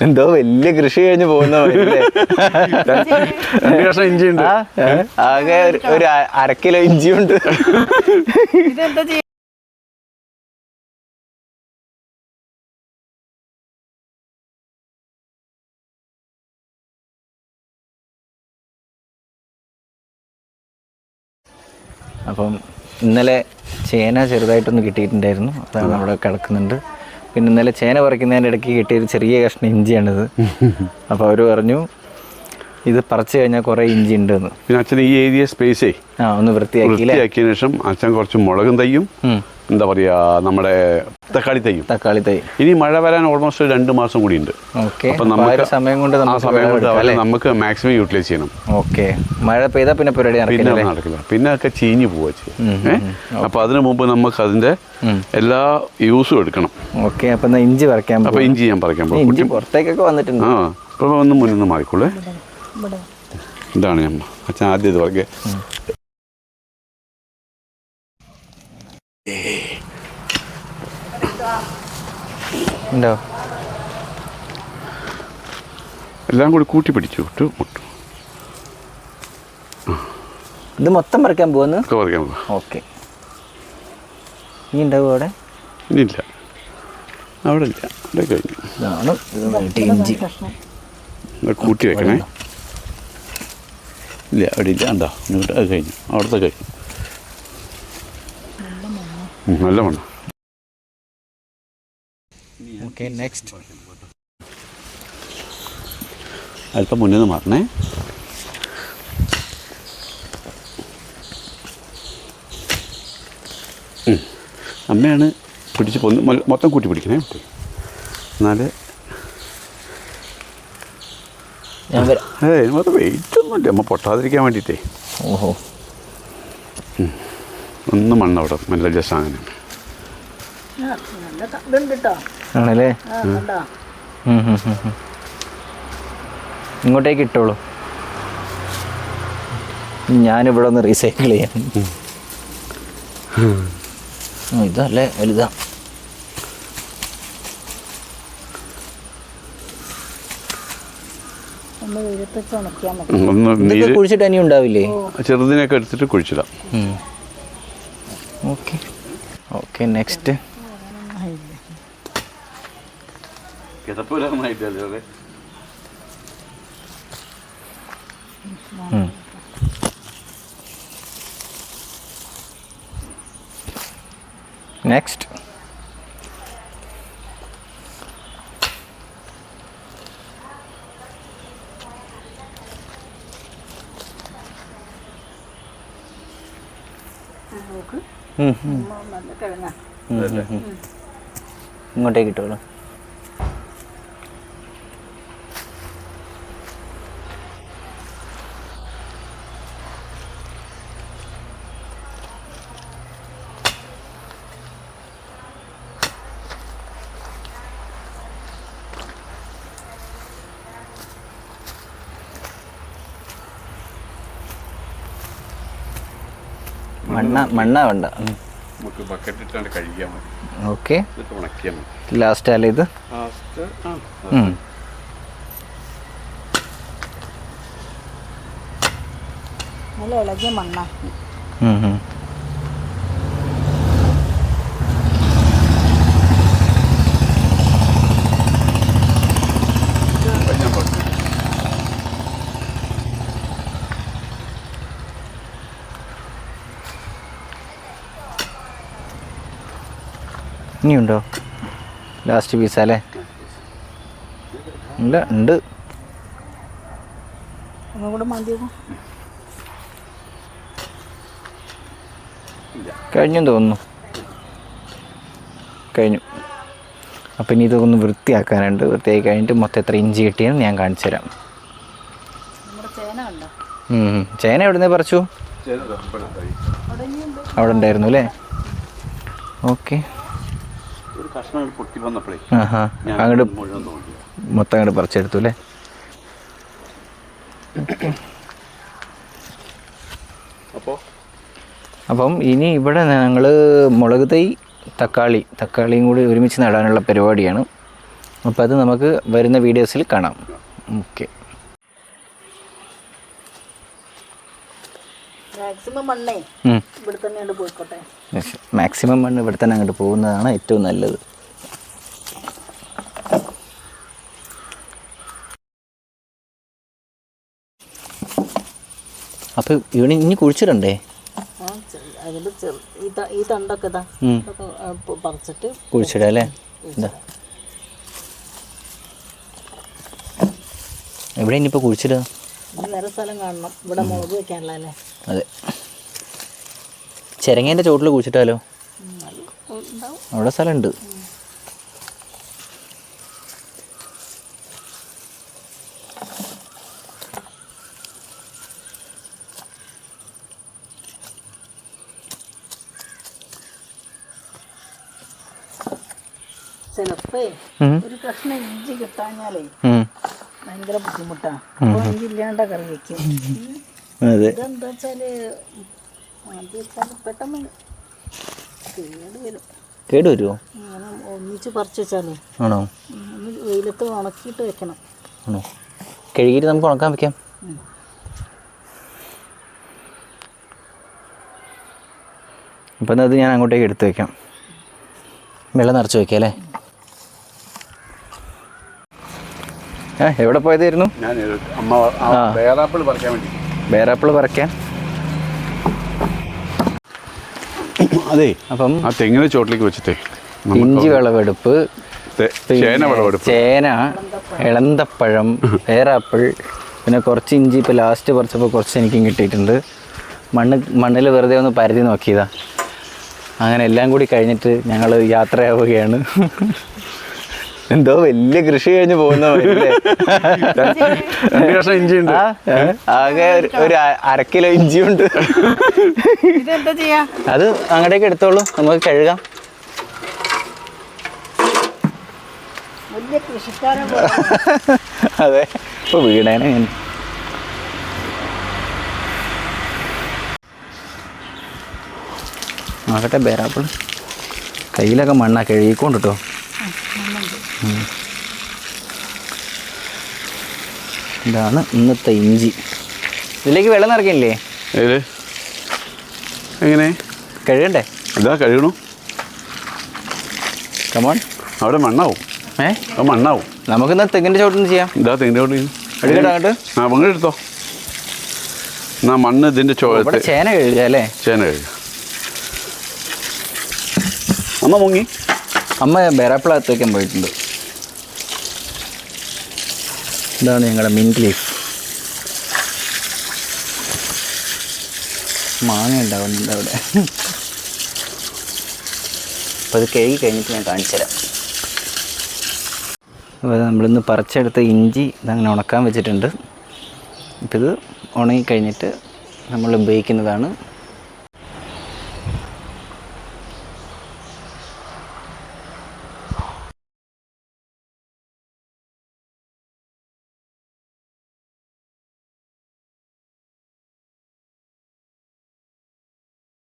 എന്തോ വലിയ കൃഷി കഴിഞ്ഞ് പോകുന്ന ഇഞ്ചി ഉണ്ട്, ആകെ ഒരു 1/2 കിലോ ഇഞ്ചിയുണ്ട്. അപ്പം ഇന്നലെ ചേന ചെറുതായിട്ടൊന്ന് കിട്ടിയിട്ടുണ്ടായിരുന്നു, അതാണ് അവിടെ കിടക്കുന്നുണ്ട്. പിന്നെ ഇന്നലെ ചേന പറിക്കുന്നതിൻ്റെ ഇടയ്ക്ക് കിട്ടിയൊരു ചെറിയ കഷ്ണം ഇഞ്ചിയാണിത്. അപ്പോൾ അവർ പറഞ്ഞു ഇത് പറിച്ചു കഴിഞ്ഞാൽ കുറേ ഇഞ്ചി ഉണ്ടെന്ന്. പിന്നെ അച്ഛൻ ഈ ഏരിയ സ്പേസേ ഒന്ന് വൃത്തിയാക്കിയതിന് ശേഷം അച്ഛൻ കുറച്ച് മുളകും തൈയും എന്താ പറയുക നമ്മുടെ തക്കാളി തൈ. ഇനി മഴ വരാൻ ഓൾമോസ്റ്റ് 2 മാസം കൂടി ഉണ്ട്. അപ്പം നമുക്ക് സമയം കൊണ്ട് നമുക്ക് മാക്സിമം യൂട്ടിലൈസ് ചെയ്യണം. ഓക്കെ, മഴ പെയ്താൽ പിന്നെ പരിപാടി നടക്കില്ല, പിന്നെ ഒക്കെ ചീഞ്ഞു പോവുക ചെയ്യും. അപ്പം അതിനു മുമ്പ് നമുക്ക് അതിന്റെ എല്ലാ യൂസും എടുക്കണം. ഓക്കെ, അപ്പം ഇഞ്ചി പറിക്കാൻ, അപ്പം ഇഞ്ചി ഞാൻ പറിക്കാൻ പോകും. ഇഞ്ചി പുറത്തേക്കൊക്കെ വന്നിട്ടുണ്ട്. ഇപ്പം ഒന്ന് മുന്നിൽ മാറിക്കോളേ. ഇതാണ് ഞാൻ അച്ഛൻ ആദ്യം ഇത് പറക്കെ. ഉണ്ടോ? എല്ലാം കൂടി കൂട്ടി പിടിച്ചു മുട്ടു. ഇത് മൊത്തം പറിക്കാൻ പോകുന്നു. ഓക്കെ, ഇനി ഉണ്ടാവും അവിടെ? ഇനിയില്ല, അവിടെ ഇല്ല, അവിടെ കഴിഞ്ഞു. ഇഞ്ചി കൂട്ടി വെക്കണേ. ഇല്ല, അവിടെ ഇല്ല, എന്താ ഇങ്ങോട്ട് അത് കഴിഞ്ഞു, അവിടുത്തെ കഴിഞ്ഞു. നല്ല മണ്ണ. ഓക്കെ, നെക്സ്റ്റ് അല്പം മുന്നിൽ നിന്ന് മാറണേ. അമ്മയാണ് പിടിച്ച് മൊത്തം കൂട്ടി പിടിക്കണേ. എന്നാല് മൊത്തം വെയിറ്റ് ഒന്നുമില്ല, അമ്മ പൊട്ടാതിരിക്കാൻ വേണ്ടിയിട്ടേ. ഓഹോ, ഒന്ന് മണ്ണവിടെ നല്ല ജസ്റ്റ് അങ്ങനെ ആണല്ലേ. ഇങ്ങോട്ടേക്ക് ഇട്ടോളൂ, ഞാനിവിടെ ഒന്ന് റീസൈക്കിൾ ചെയ്യാം. ഇതല്ലേ വലുതാ. കുഴിച്ചിട്ട് ഇനി ഉണ്ടാവില്ലേ? ചെറുതിനൊക്കെ എടുത്തിട്ട് കുഴിച്ചിടാം. ഓക്കെ ഓക്കെ, നെക്സ്റ്റ് നെക്സ്റ്റ് ഇങ്ങോട്ടേക്ക് ഇട്ടോളൂ. മണ്ണ വേണ്ട, നമുക്ക് ബക്കറ്റ് ഇട്ടാണ്ട് കഴിക്കാൻ മതി. ഓക്കെ, ഉണക്കിയാൽ മതി. ലാസ്റ്റ് അല്ലേ ഇത്? നല്ല ഇളകിയ മണ്ണ. ഇനിയുണ്ടോ ലാസ്റ്റ് പീസല്ലേ? ഇല്ല, ഉണ്ട്. കഴിഞ്ഞെന്ന് തോന്നുന്നു, കഴിഞ്ഞു. അപ്പം ഇനി ഇതൊന്ന് വൃത്തിയാക്കാനുണ്ട്. വൃത്തിയാക്കി കഴിഞ്ഞിട്ട് മൊത്തം എത്ര ഇഞ്ചി കിട്ടിയെന്ന് ഞാൻ കാണിച്ചു തരാം. ചേന എവിടുന്നേ പറിച്ചു? അവിടെ ഉണ്ടായിരുന്നു അല്ലേ? ഓക്കെ, അങ്ങോട്ട് മൊത്തം അങ്ങോട്ട് പറിച്ചെടുത്തു അല്ലേ? അപ്പം ഇനി ഇവിടെ ഞങ്ങൾ മുളക് തൈ തക്കാളിയും കൂടി ഒരുമിച്ച് നടാനുള്ള പരിപാടിയാണ്. അപ്പോൾ അത് നമുക്ക് വരുന്ന വീഡിയോസിൽ കാണാം. ഓക്കെ. മാക്സിമം മണ്ണേ ഇവിടെ തന്നെ അങ്ങോട്ട് പോയിക്കോട്ടെ. മാക്സിമം മണ്ണ് ഇവിടെ തന്നെ അങ്ങോട്ട് പോകുന്നതാണ് ഏറ്റവും നല്ലത്. അപ്പോൾ ഇവിടെ ഇനി കുഴിച്ചിടണ്ടേ? അതിൽ ഈ തണ്ടൊക്കെ ഇതാ പറിച്ചിട്ട് കുഴിച്ചിടാം അല്ലേ? എന്താ എവിടെ ഇനിയിപ്പോൾ കുഴിച്ചിടുക? വേറെ സ്ഥലം കാണണം. ഇവിടെ മുളക് വെക്കാനുള്ള അല്ലേ? അതെ. ചിരങ്ങേൻ്റെ ചോട്ടിൽ കുഴിച്ചിട്ടാലോ? അവിടെ സ്ഥലമുണ്ട്. ചിലപ്പോ ഒരു കഷ്ണം ഇഞ്ചി കിട്ടാഞ്ഞാലേ ഭയങ്കര ബുദ്ധിമുട്ടാണ്. അപ്പോൾ ഇഞ്ചി ഇല്ലാണ്ട കറി വെക്കും. ഇതെന്താ വെച്ചാല് പെട്ടെന്ന് കേട് വരുമോ? അങ്ങനെ ഒന്നിച്ച് പറിച്ച് വെച്ചാലേ. ആണോ? ഒന്ന് വെയിലത്ത് ഉണക്കിയിട്ട് വെക്കണം. ആണോ? കഴുകിയിട്ട് നമുക്ക് ഉണക്കാൻ വെക്കാം. അപ്പം അത് ഞാൻ അങ്ങോട്ടേക്ക് എടുത്ത് വെക്കാം. വെള്ളം നിറച്ച് വെക്കാം അല്ലേ? എവിടെ പോയതായിരുന്നു? ഞാൻ അമ്മ ബേറാപ്പിൾ പറിക്കാൻ വേണ്ടി. ബേറാപ്പിൾ പറിക്കാൻ? അതെ. അപ്പം ആ തെങ്ങിന് ചോട്ടിലേക്ക് വെച്ചിട്ടേ ഇഞ്ചി വിളവെടുപ്പ്, ചേന, ഇളന്തപ്പഴം, ബേറാപ്പിൾ, പിന്നെ കുറച്ച് ഇഞ്ചി ഇപ്പോൾ ലാസ്റ്റ് പറിച്ചപ്പോൾ കുറച്ച് എനിക്കും കിട്ടിയിട്ടുണ്ട്. മണ്ണിൽ വെറുതെ ഒന്ന് പരതി നോക്കിയതാ. അങ്ങനെ എല്ലാം കൂടി കഴിഞ്ഞിട്ട് ഞങ്ങൾ യാത്രയാവുകയാണ്. എന്തോ വലിയ കൃഷി കഴിഞ്ഞ് പോകുന്ന ഇഞ്ചിയുണ്ട്. ആകെ ഒരു 1/2 കിലോ ഇഞ്ചിയുണ്ട്. ഇതെന്താ ചെയ്യാ? അത് അങ്ങോട്ടേക്ക് എടുത്തോളൂ, നമുക്ക് കഴുകാം. വലിയ കൃഷിക്കാരൻ. അതെ, ഇപ്പോൾ വീണേനെ ഞാൻ. ആകട്ടെ ബേറാപ്പിൾ കയ്യിലൊക്കെ മണ്ണാ കഴുകിക്കൊണ്ട് കേട്ടോ. ഇതാണ് ഇന്നത്തെ ഇഞ്ചി. ഇതിലേക്ക് വെള്ളം നിറയ്ക്കില്ലേ? എങ്ങനെ കഴുകണ്ടേ? ഇതാ കഴുകണു. കമോൺ. അവിടെ മണ്ണാവും. മണ്ണാവും. നമുക്കിന്ന് തെങ്ങിൻ്റെ ചോട്ടിൽ ചെയ്യാം. ഇതാ തെങ്ങിൻ്റെ ചോട്ടിൽ എടുക്കട്ടെ അങ്ങോട്ട്? ആ പങ്കെടുത്തോ. എന്നാ മണ്ണ് ഇതിൻ്റെ ചോട്ട്. ചേന കഴുകുക അല്ലേ? ചേന കഴുകുക. അമ്മ മുങ്ങി. അമ്മ ബേറാപ്പിളകത്ത് വയ്ക്കാൻ പോയിട്ടുണ്ട്. ഇതാണ് ഞങ്ങളുടെ മിൻറ്റ് ലീഫ്. മാങ്ങ ഉണ്ടാവുന്നുണ്ട് അവിടെ. അപ്പോൾ അത് കഴുകി കഴിഞ്ഞിട്ട് ഞാൻ കാണിച്ചു തരാം. അപ്പോൾ നമ്മളിന്ന് പറിച്ചെടുത്ത ഇഞ്ചി ഇതങ്ങനെ ഉണക്കാൻ വെച്ചിട്ടുണ്ട്. അപ്പോൾ ഇത് ഉണങ്ങി കഴിഞ്ഞിട്ട് നമ്മൾ ഉപയോഗിക്കുന്നതാണ്.